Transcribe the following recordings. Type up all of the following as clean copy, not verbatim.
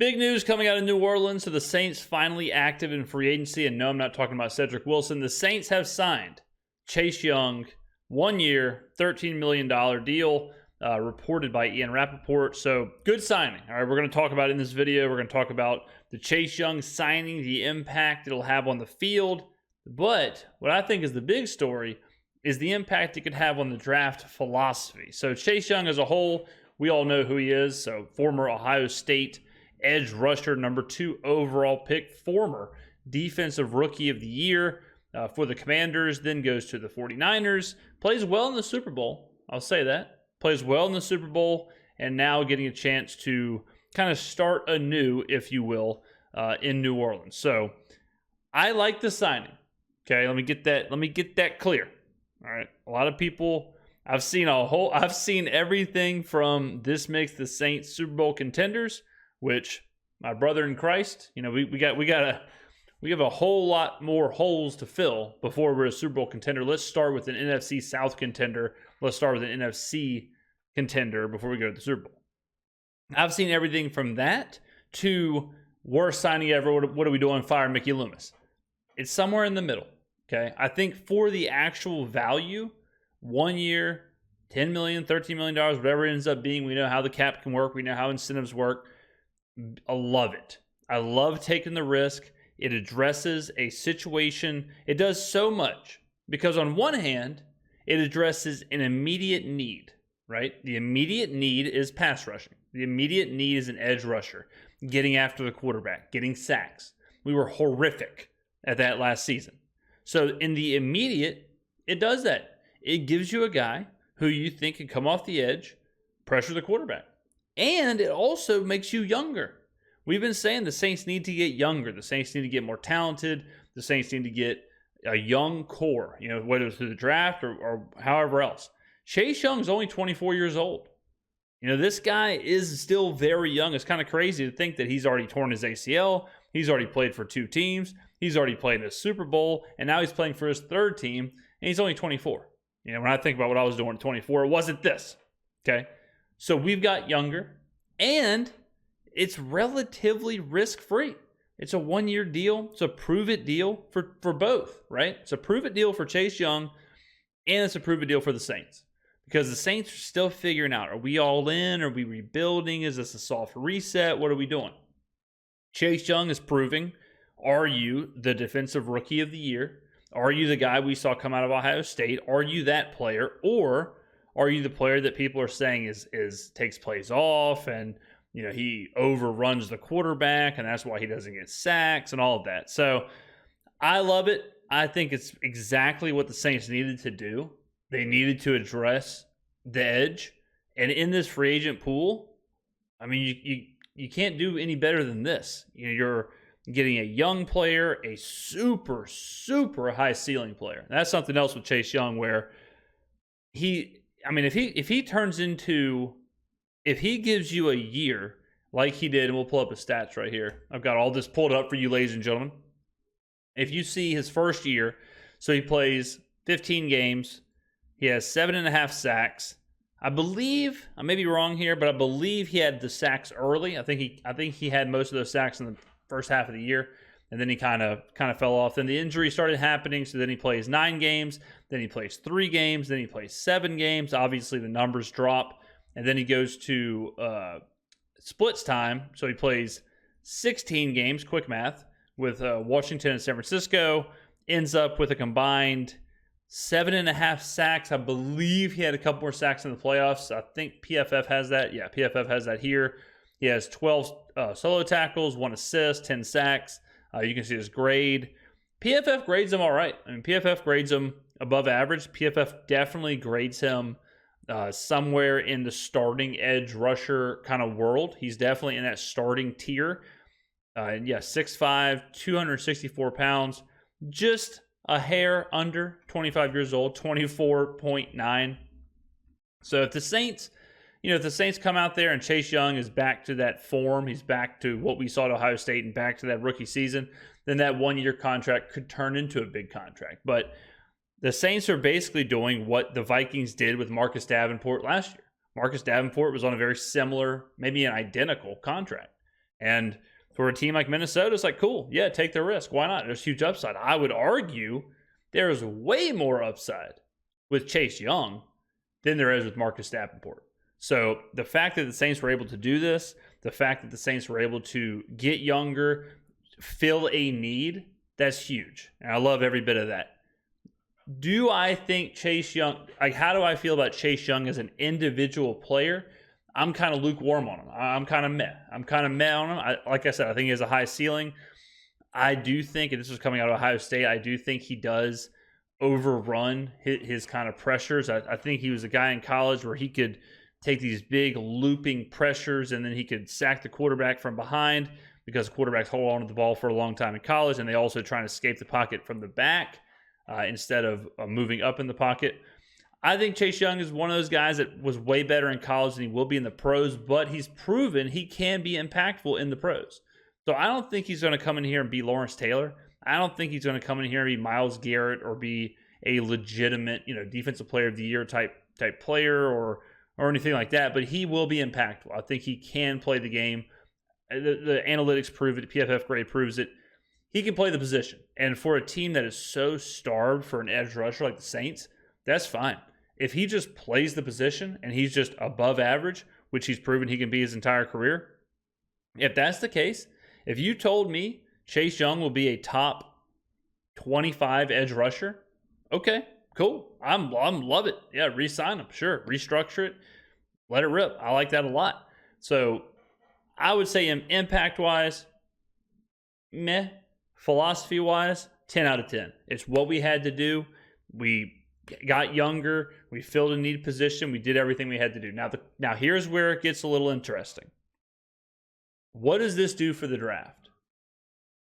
Big news coming out of New Orleans. So the Saints finally active in free agency. And no, I'm not talking about Cedric Wilson. The Saints have signed Chase Young, 1 year, $13 million deal, reported by Ian Rappaport. So good signing. All right, we're going to talk about it in this video. We're going to talk about the Chase Young signing, the impact it'll have on the field. But what I think is the big story is the impact it could have on the draft philosophy. So Chase Young as a whole, we all know who he is. So former Ohio State edge rusher, number 2 overall pick, former defensive rookie of the year for the Commanders, then goes to the 49ers, plays well in the Super Bowl. I'll say that. Plays well in the Super Bowl, and now getting a chance to kind of start anew, if you will, in New Orleans. So I like the signing. Okay, let me get that clear. All right. A lot of people, I've seen everything from this makes the Saints Super Bowl contenders, which my brother in Christ, we have a whole lot more holes to fill before we're a Super Bowl contender. Let's start with an NFC South contender. Let's start with an NFC contender before we go to the Super Bowl. I've seen everything from that to worst signing ever. What are we doing? Fire Mickey Loomis. It's somewhere in the middle. Okay. I think for the actual value, 1 year, $10 million, $13 million, whatever it ends up being, we know how the cap can work. We know how incentives work. I love it. I love taking the risk. It addresses a situation. It does so much because on one hand, it addresses an immediate need, right? The immediate need is pass rushing. The immediate need is an edge rusher, getting after the quarterback, getting sacks. We were horrific at that last season. So in the immediate, it does that. It gives you a guy who you think can come off the edge, pressure the quarterback. And it also makes you younger. We've been saying the Saints need to get younger. The Saints need to get more talented. The Saints need to get a young core, whether it's through the draft or however else. Chase Young is only 24 years old. This guy is still very young. It's kind of crazy to think that he's already torn his ACL. He's already played for 2 teams. He's already played in a Super Bowl, and now he's playing for his 3rd team, and he's only 24. When I think about what I was doing at 24, it wasn't this, okay? So we've got younger, and it's relatively risk-free. It's a 1-year deal. It's a prove-it deal for both, right? It's a prove-it deal for Chase Young, and it's a prove-it deal for the Saints. Because the Saints are still figuring out, are we all in? Are we rebuilding? Is this a soft reset? What are we doing? Chase Young is proving, are you the defensive rookie of the year? Are you the guy we saw come out of Ohio State? Are you that player? Or are you the player that people are saying is takes plays off and he overruns the quarterback and that's why he doesn't get sacks and all of that? So I love it. I think it's exactly what the Saints needed to do. They needed to address the edge. And in this free agent pool, I mean, you can't do any better than this. You're getting a young player, a super, super high ceiling player. And that's something else with Chase Young where if he gives you a year like he did, and we'll pull up his stats right here. I've got all this pulled up for you, ladies and gentlemen. If you see his first year, so he plays 15 games, he has 7.5 sacks. I believe, I may be wrong here, but I believe he had the sacks early. I think he had most of those sacks in the first half of the year, and then he kind of fell off. Then the injury started happening, so then he plays 9 games, then he plays 3 games, then he plays 7 games. Obviously, the numbers drop, and then he goes to splits time, so he plays 16 games, quick math, with Washington and San Francisco, ends up with a combined 7.5 sacks. I believe he had a couple more sacks in the playoffs. I think PFF has that. Yeah, PFF has that here. He has 12 solo tackles, 1 assist, 10 sacks. You can see his grade. PFF grades him all right. I mean, PFF grades him above average. PFF definitely grades him somewhere in the starting edge rusher kind of world. He's definitely in that starting tier. 6'5", 264 pounds. Just a hair under 25 years old, 24.9. So if the Saints come out there and Chase Young is back to that form, he's back to what we saw at Ohio State and back to that rookie season, then that 1-year contract could turn into a big contract. But the Saints are basically doing what the Vikings did with Marcus Davenport last year. Marcus Davenport was on a very similar, maybe an identical contract. And for a team like Minnesota, it's like, cool, yeah, take the risk. Why not? There's huge upside. I would argue there's way more upside with Chase Young than there is with Marcus Davenport. So the fact that the Saints were able to do this, the fact that the Saints were able to get younger, fill a need, that's huge. And I love every bit of that. Do I think Chase Young, like, how do I feel about Chase Young as an individual player? I'm kind of lukewarm on him. I'm kind of meh. On him. Like I said, I think he has a high ceiling. I do think, and this was coming out of Ohio State, I do think he does overrun his kind of pressures. I think he was a guy in college where he could take these big looping pressures and then he could sack the quarterback from behind, because quarterbacks hold on to the ball for a long time in college, and they also try to escape the pocket from the back instead of moving up in the pocket. I think Chase Young is one of those guys that was way better in college than he will be in the pros, but he's proven he can be impactful in the pros. So I don't think he's going to come in here and be Lawrence Taylor. I don't think he's going to come in here and be Myles Garrett or be a legitimate, defensive player of the year type player or anything like that, but he will be impactful. I think he can play the game. The analytics prove it. PFF grade proves it. He can play the position. And for a team that is so starved for an edge rusher like the Saints, that's fine. If he just plays the position and he's just above average, which he's proven he can be his entire career, if that's the case, if you told me Chase Young will be a top 25 edge rusher, okay, cool. I'm love it. Yeah, re-sign him. Sure. Restructure it. Let it rip. I like that a lot. So I would say impact-wise, meh. Philosophy-wise, 10 out of 10. It's what we had to do. We got younger. We filled a need position. We did everything we had to do. Now here's where it gets a little interesting. What does this do for the draft?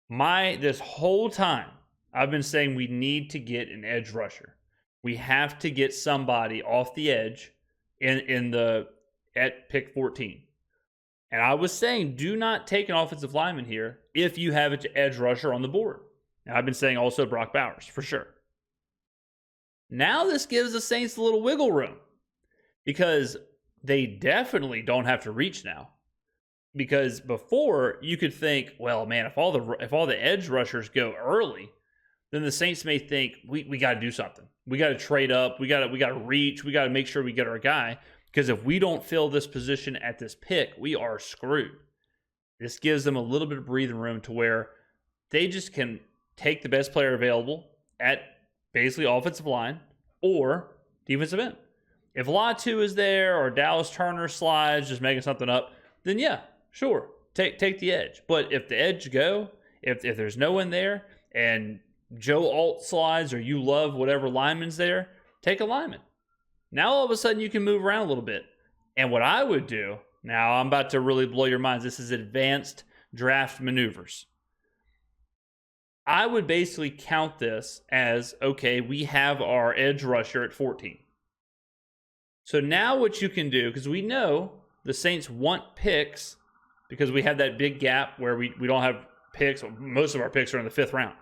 This whole time, I've been saying we need to get an edge rusher. We have to get somebody off the edge at pick 14. And I was saying, do not take an offensive lineman here if you have an edge rusher on the board. And I've been saying also Brock Bowers, for sure. Now this gives the Saints a little wiggle room, because they definitely don't have to reach now. Because before, you could think, well, man, if all the edge rushers go early, then the Saints may think we got to do something. We got to trade up. We got to reach. We got to make sure we get our guy. Because if we don't fill this position at this pick, we are screwed. This gives them a little bit of breathing room to where they just can take the best player available at basically offensive line or defensive end. If Latu is there or Dallas Turner slides, just making something up, then yeah, sure, take the edge. But if the edge if there's no one there and Joe Alt slides or you love whatever lineman's there, take a lineman. Now all of a sudden you can move around a little bit. And what I would do, now I'm about to really blow your minds. This is advanced draft maneuvers. I would basically count this as, okay, we have our edge rusher at 14. So now what you can do, because we know the Saints want picks because we have that big gap where we don't have picks. Most of our picks are in the 5th round.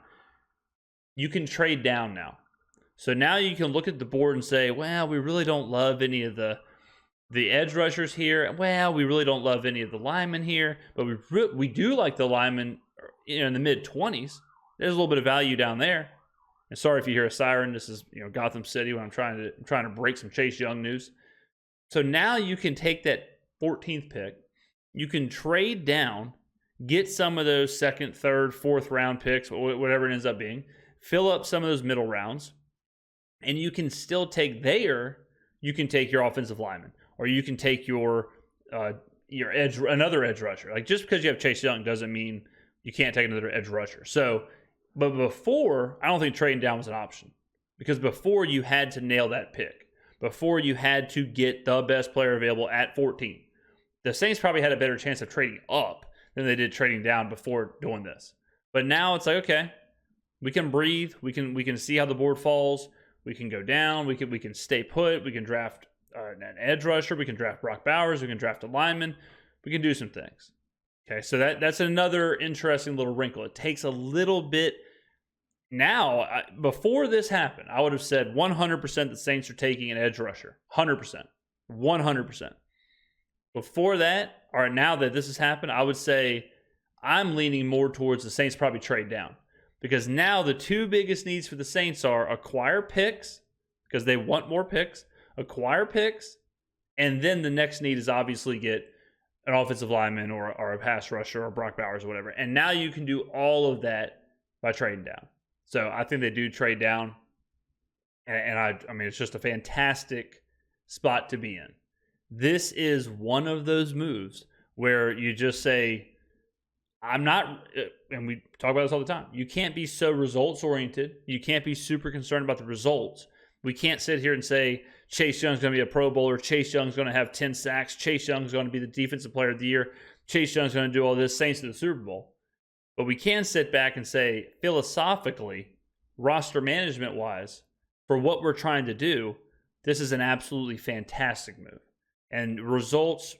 You can trade down now. So now you can look at the board and say, well, we really don't love any of the edge rushers here. Well, we really don't love any of the linemen here, but we do like the linemen in the mid-20s. There's a little bit of value down there. And sorry if you hear a siren. This is Gotham City when I'm trying to break some Chase Young news. So now you can take that 14th pick. You can trade down, get some of those 2nd, 3rd, 4th round picks, whatever it ends up being, fill up some of those middle rounds. And you can still take you can take your offensive lineman, or you can take your another edge rusher. Like, just because you have Chase Young doesn't mean you can't take another edge rusher. So, but before, I don't think trading down was an option, because before you had to nail that pick. Before you had to get the best player available at 14. The Saints probably had a better chance of trading up than they did trading down before doing this. But now it's like, okay, we can breathe. We can see how the board falls. We can go down. We can stay put. We can draft an edge rusher. We can draft Brock Bowers. We can draft a lineman. We can do some things. Okay, so that's another interesting little wrinkle. It takes a little bit. Now, before this happened, I would have said 100% the Saints are taking an edge rusher. 100%. 100%. Before that, or now that this has happened, I would say I'm leaning more towards the Saints probably trade down, because now the two biggest needs for the Saints are acquire picks, because they want more picks, acquire picks, and then the next need is obviously get an offensive lineman or a pass rusher or Brock Bowers or whatever. And now you can do all of that by trading down. So I think they do trade down. And I mean, it's just a fantastic spot to be in. This is one of those moves where you just say, I'm not, and we talk about this all the time, you can't be so results oriented. You can't be super concerned about the results. We can't sit here and say Chase Young's going to be a Pro Bowler, Chase Young's going to have 10 sacks, Chase Young's going to be the defensive player of the year, Chase Young's going to do all this, Saints to the Super Bowl. But we can sit back and say, philosophically, roster management wise, for what we're trying to do, this is an absolutely fantastic move. And results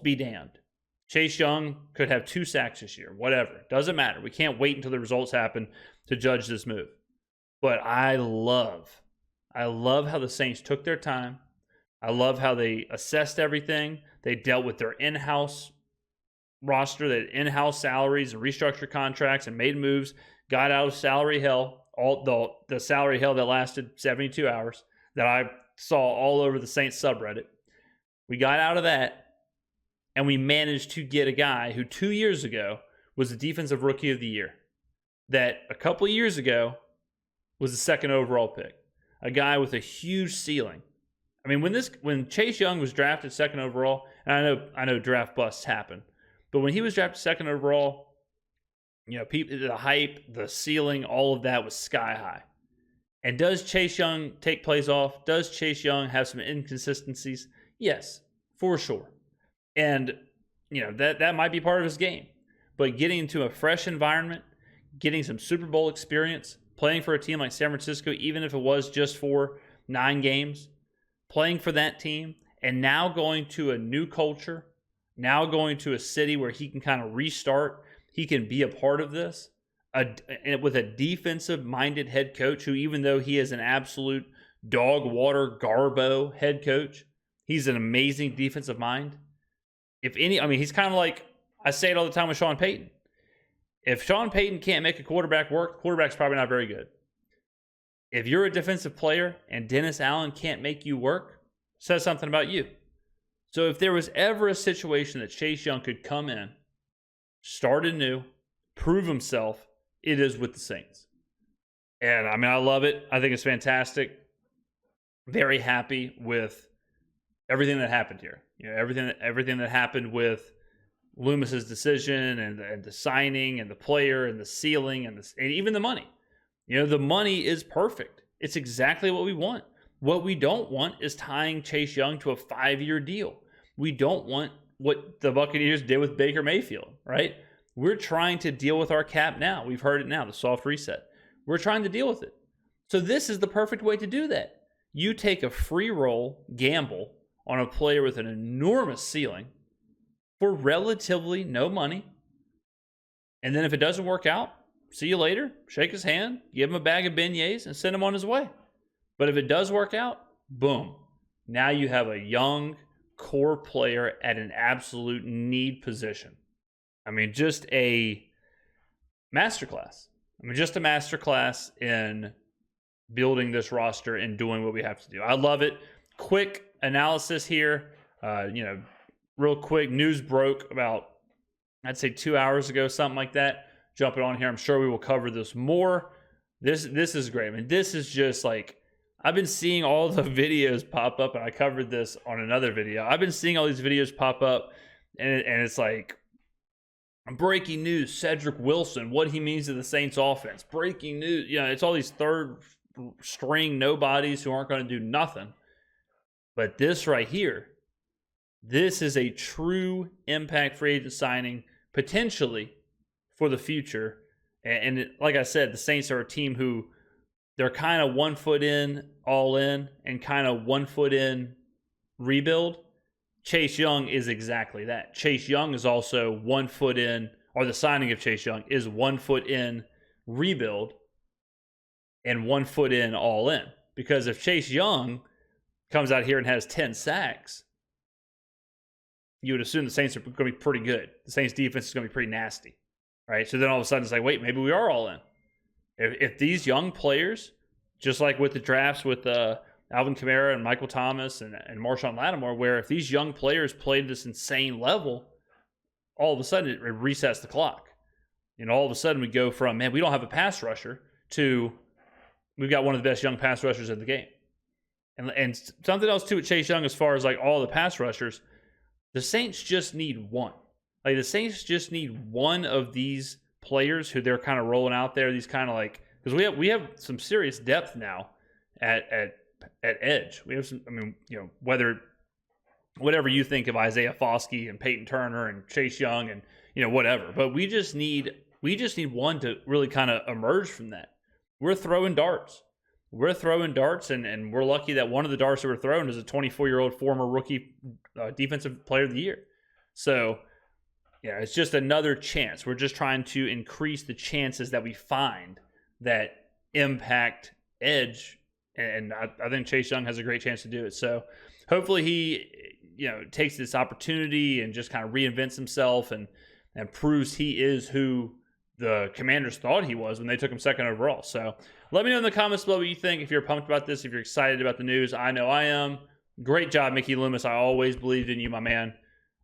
be damned. Chase Young could have 2 sacks this year, whatever. Doesn't matter. We can't wait until the results happen to judge this move. But I love how the Saints took their time. I love how they assessed everything. They dealt with their in-house roster, their in-house salaries and restructured contracts and made moves, got out of salary hell, all the salary hell that lasted 72 hours that I saw all over the Saints subreddit. We got out of that, and we managed to get a guy who 2 years ago was the defensive rookie of the year, that a couple of years ago was the second overall pick. A guy with a huge ceiling. I mean, when Chase Young was drafted second overall, and I know draft busts happen, but when he was drafted second overall, you know, the hype, the ceiling, all of that was sky high. And does Chase Young take plays off? Does Chase Young have some inconsistencies? Yes, for sure. And, you know, that might be part of his game. But getting into a fresh environment, getting some Super Bowl experience, playing for a team like San Francisco, even if it was just for 9 games, playing for that team, and now going to a new culture, now going to a city where he can kind of restart, he can be a part of this, with a defensive-minded head coach who, even though he is an absolute dog water garbo head coach, he's an amazing defensive mind. He's kind of like, I say it all the time with Sean Payton. If Sean Payton can't make a quarterback work, the quarterback's probably not very good. If you're a defensive player and Dennis Allen can't make you work, says something about you. So if there was ever a situation that Chase Young could come in, start anew, prove himself, it is with the Saints. And I mean, I love it. I think it's fantastic. Very happy with everything that happened here. You know, everything that happened with Loomis's decision and the signing and the player and the ceiling and even the money. You know, the money is perfect. It's exactly what we want. What we don't want is tying Chase Young to a 5-year deal. We don't want what the Buccaneers did with Baker Mayfield, right? We're trying to deal with our cap now. We've heard it now, the soft reset. We're trying to deal with it. So this is the perfect way to do that. You take a free roll gamble on a player with an enormous ceiling for relatively no money. And then if it doesn't work out, see you later, shake his hand, give him a bag of beignets, and send him on his way. But if it does work out, boom. Now you have a young core player at an absolute need position. I mean, just a masterclass. Just a masterclass in building this roster and doing what we have to do. I love it. Quick analysis here. Real quick, news broke about, I'd say 2 hours ago, something like that. Jumping on here. I'm sure we will cover this more. This is great. I mean, this is just like, I've been seeing all the videos pop up, and I covered this on another video. I've been seeing all these videos pop up, and it's like, breaking news, Cedric Wilson, what he means to the Saints offense. Breaking news. You know, it's all these third string nobodies who aren't going to do nothing. But this right here, this is a true impact free agent signing, potentially for the future. And like I said, the Saints are a team who they're kind of 1 foot in, all in, and kind of 1 foot in, rebuild. Chase Young is exactly that. Chase Young is also 1 foot in, or the signing of Chase Young is 1 foot in, rebuild, and 1 foot in, all in. Because if Chase Young comes out here and has 10 sacks, you would assume the Saints are going to be pretty good. The Saints defense is going to be pretty nasty, right? So then all of a sudden it's like, wait, maybe we are all in. If these young players, just like with the drafts with Alvin Kamara and Michael Thomas and Marshawn Lattimore, where if these young players played this insane level, all of a sudden it resets the clock. And all of a sudden we go from, man, we don't have a pass rusher to we've got one of the best young pass rushers in the game. And something else too with Chase Young, as far as like all the pass rushers, the Saints just need one. Like the Saints just need one of these players who they're kind of rolling out there. These kind of like, because we have some serious depth now at edge. We have some. I mean, you know, whatever you think of Isaiah Foskey and Peyton Turner and Chase Young and you know whatever, but we just need one to really kind of emerge from that. We're throwing darts. And we're lucky that one of the darts that we're throwing is a 24-year-old former rookie defensive player of the year. So, yeah, it's just another chance. We're just trying to increase the chances that we find that impact edge, and I think Chase Young has a great chance to do it. So, hopefully he, you know, takes this opportunity and just kind of reinvents himself and proves he is who the Commanders thought he was when they took him second overall. So let me know in the comments below what you think, if you're pumped about this, if you're excited about the news. I know I am. Great job, Mickey Loomis. I always believed in you, my man.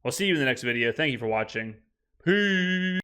I'll see you in the next video. Thank you for watching. Peace.